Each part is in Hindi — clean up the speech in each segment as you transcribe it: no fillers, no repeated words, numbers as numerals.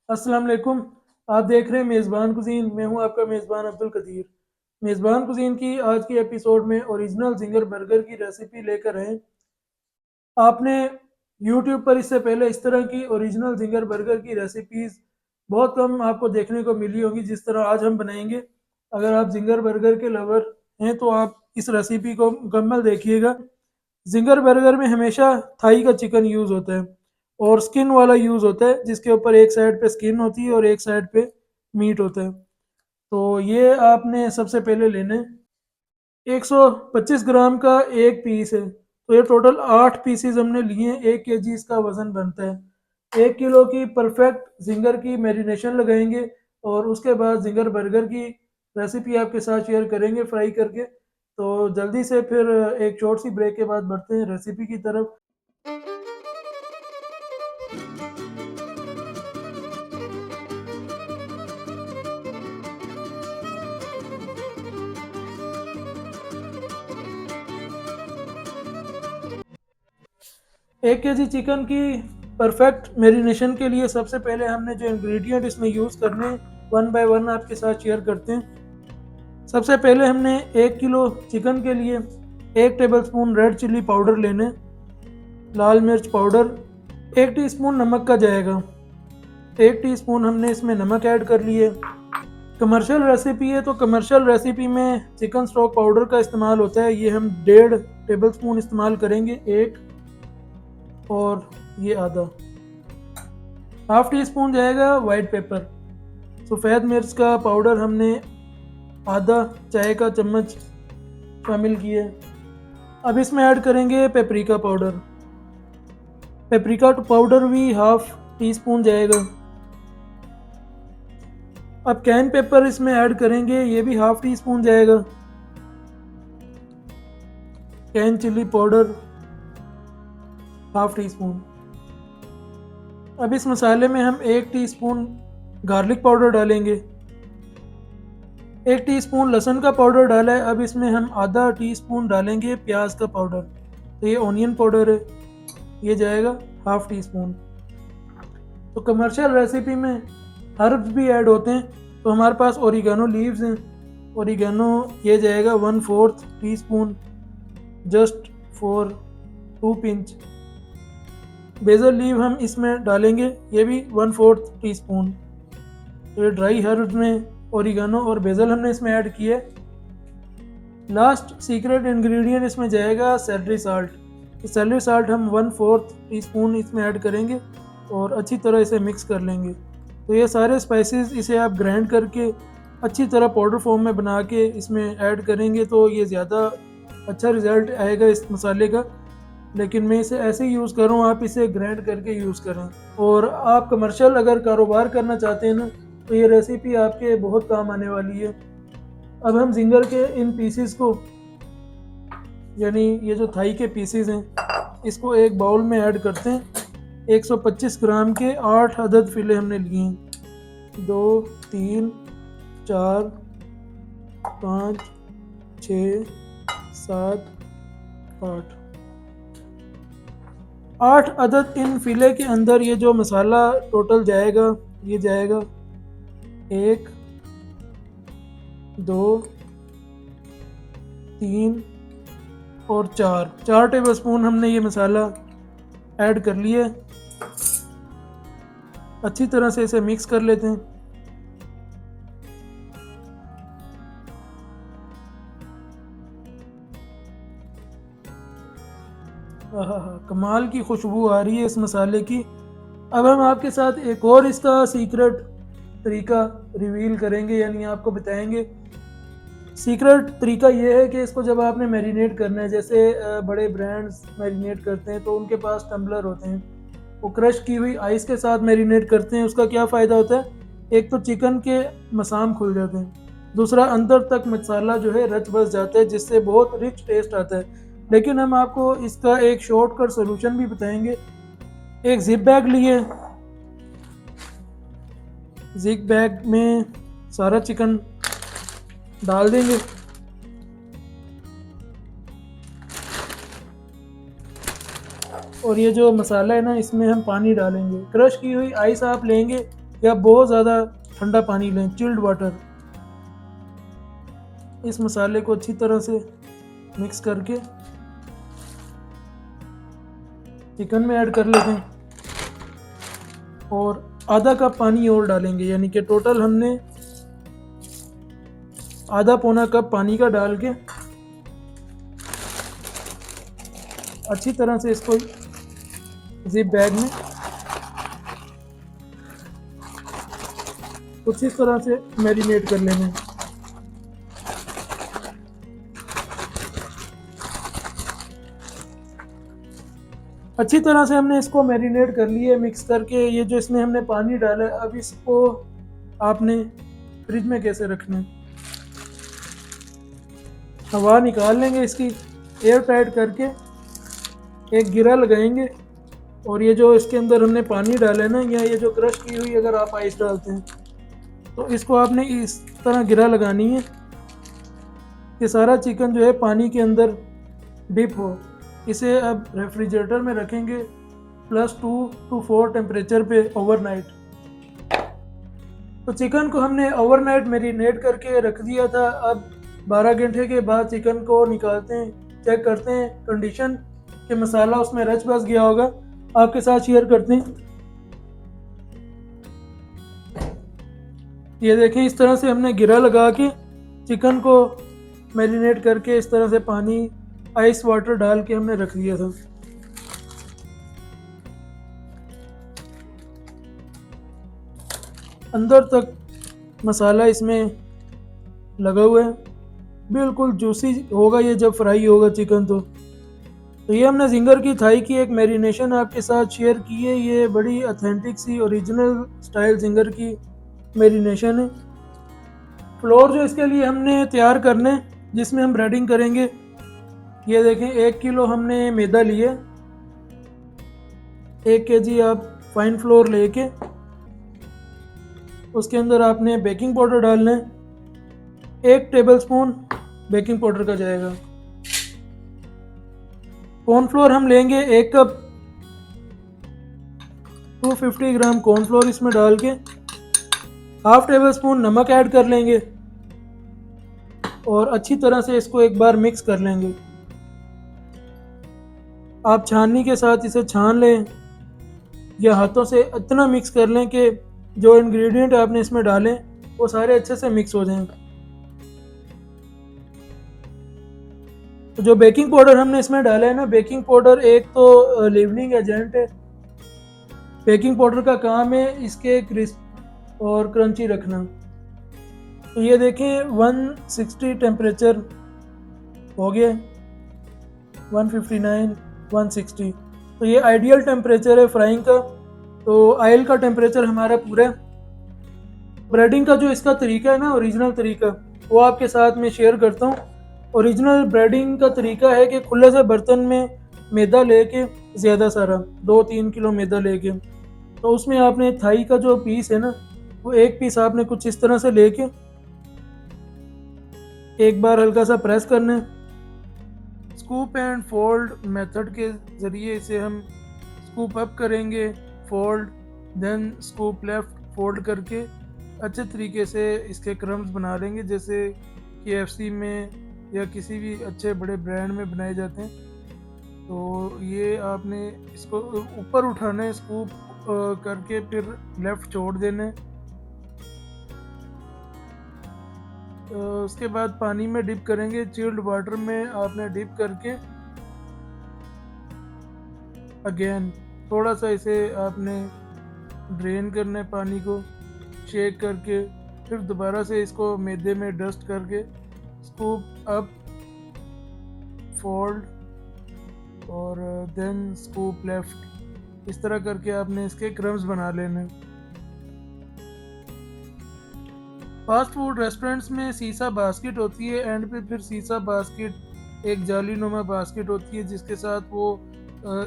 अस्सलाम वालेकुम। आप देख रहे हैं मेज़बान कुज़ीन। मैं हूं आपका मेज़बान अब्दुल कदीर। मेज़बान कुज़ीन की आज की एपिसोड में ओरिजिनल ज़िंगर बर्गर की रेसिपी लेकर आए। आपने यूट्यूब पर इससे पहले इस तरह की ओरिजिनल ज़िंगर बर्गर की रेसिपीज़ बहुत कम आपको देखने को मिली होंगी जिस तरह आज हम बनाएंगे। अगर आप ज़िंगर बर्गर के लवर हैं तो आप इस रेसिपी को मुकम्मल देखिएगा। ज़िंगर बर्गर में हमेशा थाई का चिकन यूज़ होता है और स्किन वाला यूज़ होता है, जिसके ऊपर एक साइड पे स्किन होती है और एक साइड पे मीट होता है। तो ये आपने सबसे पहले लेना है। 125 ग्राम का एक पीस है, तो ये टोटल 8 पीसीज हमने लिए हैं। 1 केजी इसका वज़न बनता है। 1 किलो की परफेक्ट जिंगर की मैरिनेशन लगाएंगे और उसके बाद जिंगर बर्गर की रेसिपी आपके साथ शेयर करेंगे फ्राई करके। तो जल्दी से फिर एक शॉर्ट सी ब्रेक के बाद बढ़ते हैं रेसिपी की तरफ। 1 केजी चिकन की परफेक्ट मैरिनेशन के लिए सबसे पहले हमने जो इंग्रेडिएंट इसमें यूज़ करने वन बाय वन आपके साथ शेयर करते हैं। सबसे पहले हमने 1 किलो चिकन के लिए 1 टेबलस्पून रेड चिल्ली पाउडर लेने, लाल मिर्च पाउडर 1 टीस्पून नमक का जाएगा। 1 टीस्पून हमने इसमें नमक ऐड कर लिए। कमर्शियल रेसिपी है तो कमर्शियल रेसिपी में चिकन स्टॉक पाउडर का इस्तेमाल होता है। ये हम 1.5 टेबलस्पून इस्तेमाल करेंगे। एक और ये आधा। हाफ टी स्पून जाएगा वाइट पेपर। सफ़ेद मिर्च का पाउडर हमने आधा चाय का चम्मच शामिल किए। अब इसमें ऐड करेंगे पेपरिका पाउडर। पेपरिका पाउडर भी हाफ टी स्पून जाएगा। अब कैन पेपर इसमें ऐड करेंगे, ये भी हाफ टी स्पून जाएगा। Can chilli powder half tea spoon. अब इस मसाले में हम 1 टीस्पून गार्लिक पाउडर डालेंगे। 1 टीस्पून लहसुन का पाउडर डाला है। अब इसमें हम आधा टीस्पून डालेंगे प्याज का पाउडर। तो ये ऑनियन पाउडर है, ये जाएगा हाफ टी स्पून। तो कमर्शियल रेसिपी में हर्ब्स भी ऐड होते हैं, तो हमारे पास ओरिगेनो लीव्स हैं। ओरिगेनो ये जाएगा 1/4 teaspoon, just for 2 pinch. Basil leaf हम इसमें डालेंगे, ये भी 1/4 टीस्पून। तो ये ड्राई हर्ब्स में ओरिगेनो और बेसल हमने इसमें ऐड किए। लास्ट सीक्रेट इंग्रेडिएंट इसमें जाएगा सेलरी साल्ट। सेलरी साल्ट हम 1/4 टीस्पून इसमें ऐड करेंगे और अच्छी तरह इसे मिक्स कर लेंगे। तो ये सारे स्पाइसेस इसे आप ग्राइंड करके अच्छी तरह पाउडर फॉर्म में बना के इसमें ऐड करेंगे तो ये ज़्यादा अच्छा रिज़ल्ट आएगा इस मसाले का। लेकिन मैं इसे ऐसे ही यूज़ कर रहा हूँ, आप इसे ग्राइंड करके यूज़ करें। और आप कमर्शियल अगर कारोबार करना चाहते हैं ना, तो ये रेसिपी आपके बहुत काम आने वाली है। अब हम जिंगर के इन पीसीस को, यानी ये जो थाई के पीसीस हैं, इसको एक बाउल में ऐड करते हैं। 125 ग्राम के 8 अदद फिले हमने लिए हैं। 2 3 4 5 6 7 8 8 अदद इन फिले के अंदर ये जो मसाला टोटल जाएगा, ये जाएगा 1 2 3 और 4 टेबलस्पून हमने ये मसाला ऐड कर लिया। अच्छी तरह से इसे मिक्स कर लेते हैं। कमाल की खुशबू आ रही है इस मसाले की। अब हम आपके साथ एक और इसका सीक्रेट तरीका रिवील करेंगे, यानी आपको बताएंगे। सीक्रेट तरीका ये है कि इसको जब आपने मैरिनेट करना है, जैसे बड़े ब्रांड्स मैरिनेट करते हैं तो उनके पास टम्बलर होते हैं, वो क्रश की हुई आइस के साथ मैरिनेट करते हैं। उसका क्या फ़ायदा होता है, एक तो चिकन के मसाम खुल जाते हैं, दूसरा अंदर तक मसाला जो है रच बस जाता है, जिससे बहुत रिच टेस्ट आता है। लेकिन हम आपको इसका एक शॉर्टकट सोल्यूशन भी बताएंगे। एक जिप बैग लिए, जिप बैग में सारा चिकन डाल देंगे। और ये जो मसाला है ना, इसमें हम पानी डालेंगे। क्रश की हुई आइस आप लेंगे या बहुत ज़्यादा ठंडा पानी लें, चिल्ड वाटर। इस मसाले को अच्छी तरह से मिक्स करके चिकन में ऐड कर लेते हैं और आधा कप पानी और डालेंगे, यानी कि टोटल हमने आधा पौना कप पानी का डाल के अच्छी तरह से इसको जिप बैग में कुछ इस तरह से मैरिनेट कर लेना है। अच्छी तरह से हमने इसको मैरिनेट कर लिए मिक्स करके। ये जो इसमें हमने पानी डाला है, अब इसको आपने फ्रिज में कैसे रखना है, हवा निकाल लेंगे इसकी, एयर टाइट करके एक गिरा लगाएंगे और ये जो इसके अंदर हमने पानी डाला है ना, या ये जो क्रश की हुई अगर आप आइस डालते हैं तो इसको आपने इस तरह गिरा लगानी है कि सारा चिकन जो है पानी के अंदर डिप हो। इसे अब रेफ्रिजरेटर में रखेंगे +2 to 4 टेम्परेचर पे ओवरनाइट। तो चिकन को हमने ओवरनाइट मैरिनेट करके रख दिया था। अब 12 घंटे के बाद चिकन को निकालते हैं, चेक करते हैं कंडीशन कि मसाला उसमें रच बस गया होगा। आपके साथ शेयर करते हैं। ये देखें, इस तरह से हमने गिरा लगा के चिकन को मैरिनेट करके इस तरह से पानी आइस वाटर डाल के हमने रख दिया था। अंदर तक मसाला इसमें लगा हुआ है, बिल्कुल जूसी होगा ये जब फ्राई होगा चिकन। तो ये हमने जिंगर की थाई की एक मैरिनेशन आपके साथ शेयर की है। ये बड़ी ऑथेंटिक सी ओरिजिनल स्टाइल जिंगर की मैरिनेशन है। फ्लोर जो इसके लिए हमने तैयार करने जिसमें हम ब्रेडिंग करेंगे, ये देखें 1 किलो हमने मैदा लिए, 1 kg आप फाइन फ्लोर लेके उसके अंदर आपने बेकिंग पाउडर डालना है। 1 टेबलस्पून बेकिंग पाउडर का जाएगा। कॉर्नफ्लोर हम लेंगे 1 कप, 250 ग्राम कॉर्नफ्लोर इसमें डाल के 1/2 टेबलस्पून नमक ऐड कर लेंगे और अच्छी तरह से इसको एक बार मिक्स कर लेंगे। आप छाननी के साथ इसे छान लें या हाथों से इतना मिक्स कर लें कि जो इंग्रेडिएंट आपने इसमें डालें वो सारे अच्छे से मिक्स हो जाएं। तो जो बेकिंग पाउडर हमने इसमें डाला है ना, बेकिंग पाउडर एक तो लीवनिंग एजेंट है। बेकिंग पाउडर का काम है इसके क्रिस्प और क्रंची रखना। तो ये देखें 160 टेम्परेचर हो गया, 159, 160। तो ये आइडियल टेम्परेचर है फ्राइंग का। तो ऑयल का टेम्परेचर हमारा पूरा। ब्रेडिंग का जो इसका तरीका है ना, ओरिजिनल तरीका, वो आपके साथ में शेयर करता हूँ। ओरिजिनल ब्रेडिंग का तरीका है कि खुले से बर्तन में मैदा लेके, ज़्यादा सारा 2-3 किलो मैदा लेके, तो उसमें आपने थाई का जो पीस है ना, वो एक पीस आपने कुछ इस तरह से लेके एक बार हल्का सा प्रेस करना है। स्कूप एंड फोल्ड मेथड के ज़रिए इसे हम स्कूप अप करेंगे, fold, then scoop left, fold करके अच्छे तरीके से इसके क्रम्स बना लेंगे, जैसे KFC में या किसी भी अच्छे बड़े ब्रांड में बनाए जाते हैं। तो ये आपने इसको ऊपर उठाना है स्कूप करके, फिर लेफ़्ट छोड़ देना है। उसके बाद पानी में डिप करेंगे, चिल्ड वाटर में आपने डिप करके अगेन थोड़ा सा इसे आपने ड्रेन करना है, पानी को शेक करके, फिर दोबारा से इसको मैदे में डस्ट करके स्कूप अप, फोल्ड और देन स्कूप लेफ्ट, इस तरह करके आपने इसके क्रम्स बना लेने। फास्ट फूड रेस्टोरेंट्स में सीसा बास्केट होती है, एंड पे फिर सीसा बास्केट एक जाली नुमा बास्केट होती है जिसके साथ वो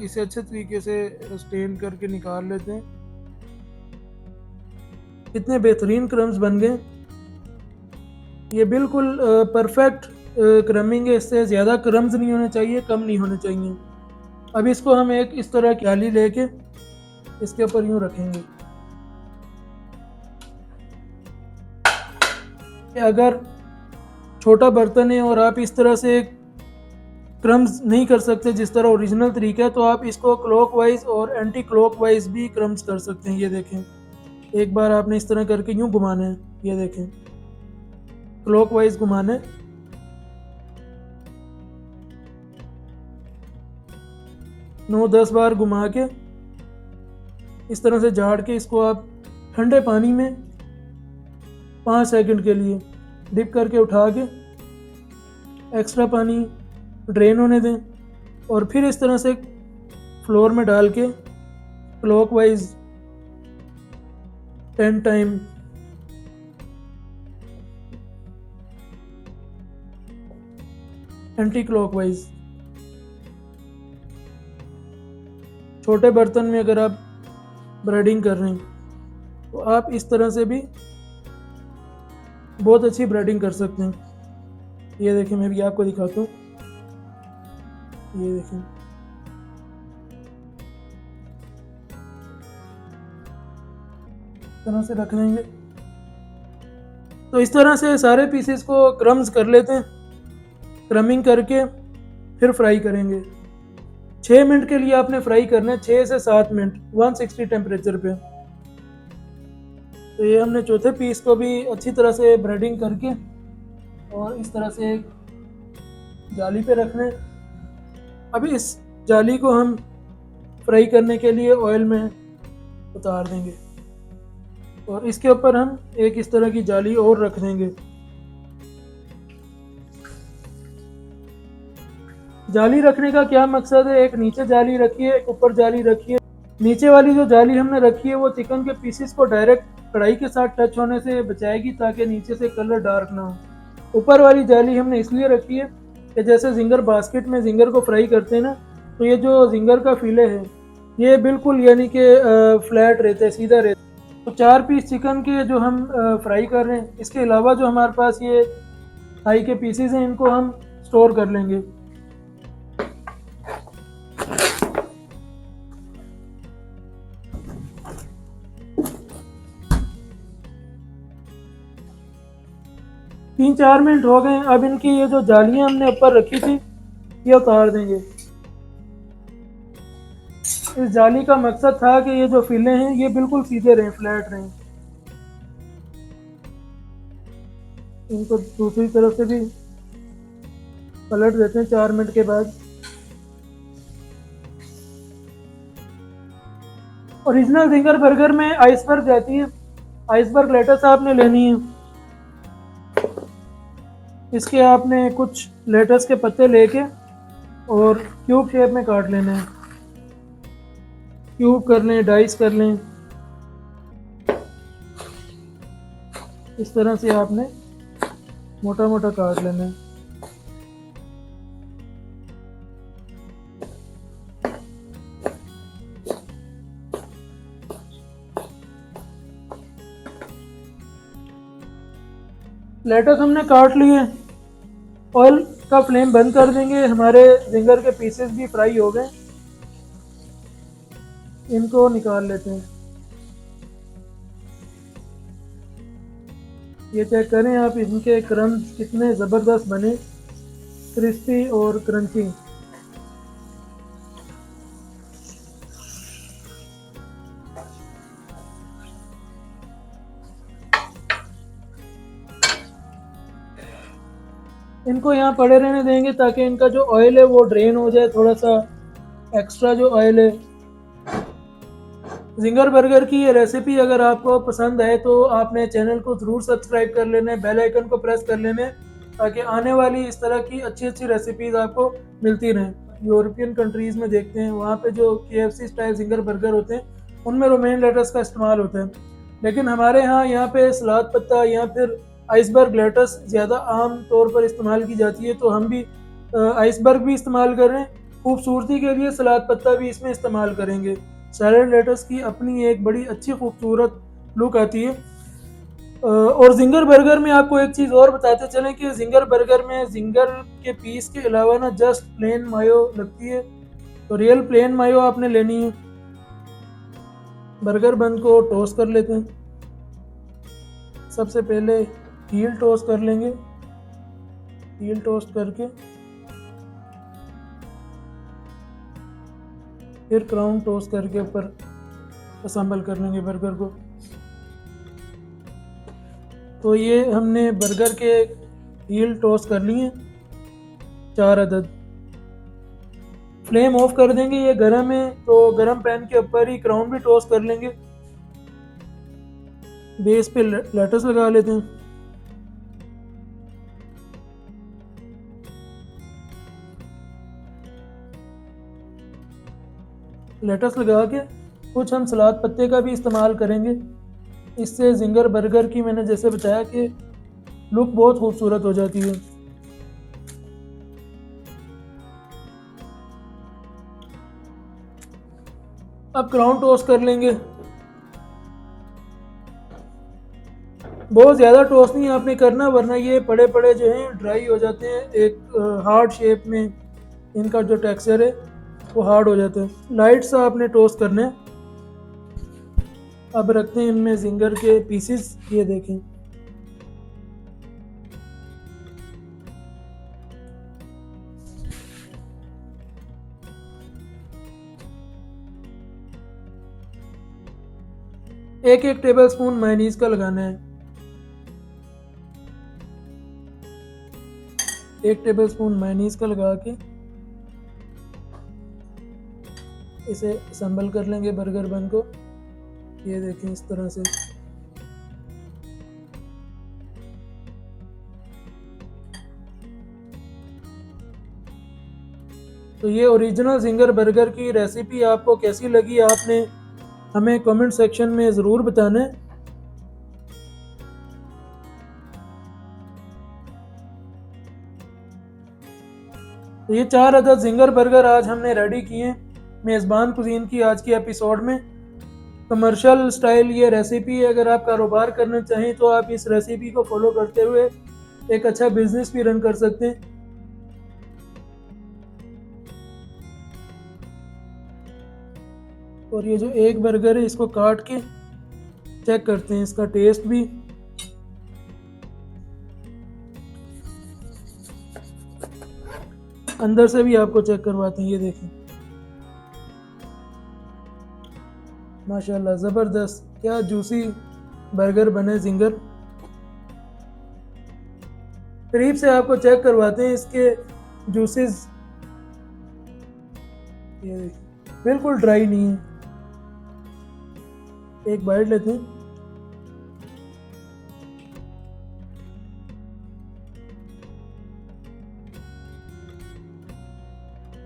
इसे अच्छे तरीके से स्टेन करके निकाल लेते हैं। कितने बेहतरीन क्रम्स बन गए। ये बिल्कुल परफेक्ट क्रमिंग है, इससे ज़्यादा क्रम्स नहीं होने चाहिए, कम नहीं होने चाहिए। अब इसको हम एक इस तरह की जाली लेके इसके ऊपर यूँ रखेंगे। अगर छोटा बर्तन है और आप इस तरह से क्रम्स नहीं कर सकते जिस तरह ओरिजिनल तरीका है, तो आप इसको क्लॉकवाइज और एंटी क्लॉकवाइज भी क्रम्स कर सकते हैं। ये देखें, एक बार आपने इस तरह करके यूं घुमाना है, ये देखें क्लॉकवाइज घुमाना है। 9-10 बार घुमा के इस तरह से झाड़ के इसको आप ठंडे पानी में 5 सेकंड के लिए डिप करके उठा के एक्स्ट्रा पानी ड्रेन होने दें और फिर इस तरह से फ्लोर में डाल के क्लॉकवाइज 10 टाइम एंटी क्लॉकवाइज। छोटे बर्तन में अगर आप ब्रेडिंग कर रहे हैं तो आप इस तरह से भी बहुत अच्छी ब्रेडिंग कर सकते हैं। ये देखें, मैं भी आपको दिखाता हूँ, ये देखें इस तरह से रख लेंगे। तो इस तरह से सारे पीसेस को क्रम्स कर लेते हैं। क्रमिंग करके फिर फ्राई करेंगे। 6 मिनट के लिए आपने फ्राई करना है, 6 से 7 मिनट 160 टेम्परेचर पे। तो ये हमने चौथे पीस को भी अच्छी तरह से ब्रेडिंग करके और इस तरह से जाली पे रखना है। अभी इस जाली को हम फ्राई करने के लिए ऑयल में उतार देंगे और इसके ऊपर हम एक इस तरह की जाली और रख देंगे। जाली रखने का क्या मकसद है, एक नीचे जाली रखिए, एक ऊपर जाली रखिए। नीचे वाली जो जाली हमने रखी है वो चिकन के पीसेस को डायरेक्ट कढ़ाई के साथ टच होने से बचाएगी ताकि नीचे से कलर डार्क ना हो। ऊपर वाली जाली हमने इसलिए रखी है कि जैसे जिंगर बास्केट में जिंगर को फ्राई करते हैं ना, तो ये जो जिंगर का फिले है ये बिल्कुल यानी कि फ्लैट रहता है, सीधा रहता है। तो 4 पीस चिकन के जो हम फ्राई कर रहे हैं, इसके अलावा जो हमारे पास ये थाई के पीसेस हैं इनको हम स्टोर कर लेंगे। तीन 4 मिनट हो गए। अब इनकी ये जो जालियां हमने ऊपर रखी थी ये उतार देंगे। इस जाली का मकसद था कि ये जो फिले हैं ये बिल्कुल सीधे रहें, फ्लैट रहें। इनको दूसरी तरफ से भी पलट देते हैं 4 मिनट के बाद। ओरिजिनल जिंगर बर्गर में आइसबर्ग जाती है, आइसबर्ग लेटस आपने लेनी है। इसके आपने कुछ लेटस के पत्ते लेके और क्यूब शेप में काट लेने हैं, क्यूब कर लें, डाइस कर लें। इस तरह से आपने मोटा मोटा काट लेना है। लेटस हमने काट लिए, ऑयल का फ्लेम बंद कर देंगे। हमारे जिंगर के पीसेस भी फ्राई हो गए, इनको निकाल लेते हैं। ये चेक करें आप, इनके क्रम्स कितने ज़बरदस्त बने, क्रिस्पी और क्रंची। इनको यहाँ पड़े रहने देंगे ताकि इनका जो ऑयल है वो ड्रेन हो जाए, थोड़ा सा एक्स्ट्रा जो ऑयल है। जिंगर बर्गर की ये रेसिपी अगर आपको पसंद आए तो आपने चैनल को ज़रूर सब्सक्राइब कर लेना है, बेल आइकन को प्रेस कर लेना है ताकि आने वाली इस तरह की अच्छी अच्छी रेसिपीज़ आपको मिलती रहें। यूरोपियन कंट्रीज़ में देखते हैं वहाँ पे जो KFC स्टाइल जिंगर बर्गर होते हैं उनमें रोमेन लेटस का इस्तेमाल होता है, लेकिन हमारे यहाँ पे सलाद पत्ता या फिर आइसबर्ग लेटस ज़्यादा आम तौर पर इस्तेमाल की जाती है। तो हम भी आइसबर्ग भी इस्तेमाल कर रहे हैं, खूबसूरती के लिए सलाद पत्ता भी इसमें इस्तेमाल करेंगे। सैलड लेटस की अपनी एक बड़ी अच्छी खूबसूरत लुक आती है। और जिंगर बर्गर में आपको एक चीज़ और बताते चलें कि जिंगर बर्गर में जिंगर के पीस के अलावा ना जस्ट प्लेन मायो लगती है, तो रियल प्लेन मायो आपने लेनी है। बर्गर बन को टोस्ट कर लेते हैं। सबसे पहले हील टोस्ट कर लेंगे, हील टोस्ट करके फिर क्राउन टोस्ट करके ऊपर असम्बल कर लेंगे बर्गर को। तो ये हमने बर्गर के हील टोस्ट कर लिए 4 अदद। फ्लेम ऑफ कर देंगे, ये गर्म है तो गर्म पैन के ऊपर ही क्राउन भी टोस्ट कर लेंगे। बेस पे लेटस लगा लेते हैं। लेटस लगा के कुछ हम सलाद पत्ते का भी इस्तेमाल करेंगे। इससे जिंगर बर्गर की मैंने जैसे बताया कि लुक बहुत खूबसूरत हो जाती है। अब क्राउन टोस्ट कर लेंगे। बहुत ज़्यादा टोस्ट नहीं आपने करना, वरना ये पड़े पड़े जो हैं ड्राई हो जाते हैं, एक हार्ड शेप में इनका जो टेक्सचर है वो हार्ड हो जाता है। लाइट सा आपने टोस्ट करना है। अब रखते हैं इनमें जिंगर के पीसेस, ये देखें। एक एक टेबल स्पून मायोनीज का लगाना है। 1 टेबल स्पून मायोनीज का लगा के इसे असम्बल कर लेंगे बर्गर बन को। ये देखें इस तरह से। तो ये ओरिजिनल जिंगर बर्गर की रेसिपी आपको कैसी लगी, आपने हमें कमेंट सेक्शन में ज़रूर बताना है। तो ये 4 अदद जिंगर बर्गर आज हमने रेडी किए मेज़बान कुजीन की आज की एपिसोड में। कमर्शियल स्टाइल ये रेसिपी है। अगर आप कारोबार करना चाहें तो आप इस रेसिपी को फॉलो करते हुए एक अच्छा बिजनेस भी रन कर सकते हैं। और ये जो एक बर्गर है इसको काट के चेक करते हैं इसका टेस्ट भी। अंदर से भी आपको चेक करवाते हैं। ये देखें, माशाल्लाह ज़बरदस्त, क्या जूसी बर्गर बने जिंगर। करीब से आपको चेक करवाते हैं इसके जूसेस। ये देखिए बिल्कुल ड्राई नहीं है। एक बाइट लेते हैं।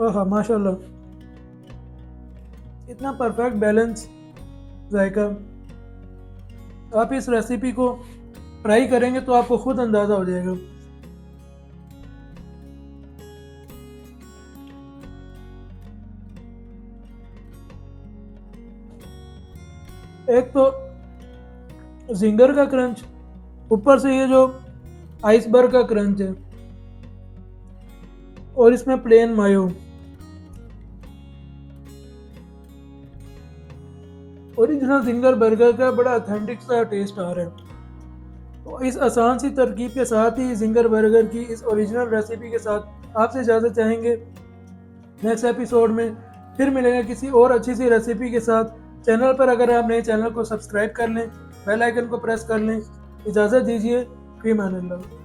ओह माशाल्लाह, इतना परफेक्ट बैलेंस जायका। आप इस रेसिपी को ट्राई करेंगे तो आपको खुद अंदाज़ा हो जाएगा। एक तो जिंगर का क्रंच, ऊपर से ये जो आइसबर्ग का क्रंच है, और इसमें प्लेन मायो। ओरिजिनल जिंगर बर्गर का बड़ा ऑथेंटिक सा टेस्ट आ रहा है। तो इस आसान सी तरकीब के साथ ही जिंगर बर्गर की इस ओरिजिनल रेसिपी के साथ आपसे इजाज़त चाहेंगे। नेक्स्ट एपिसोड में फिर मिलेंगे किसी और अच्छी सी रेसिपी के साथ। चैनल पर अगर आप नए चैनल को सब्सक्राइब कर लें, बेल आइकन को प्रेस कर लें। इजाज़त दीजिए, फी अमान अल्लाह।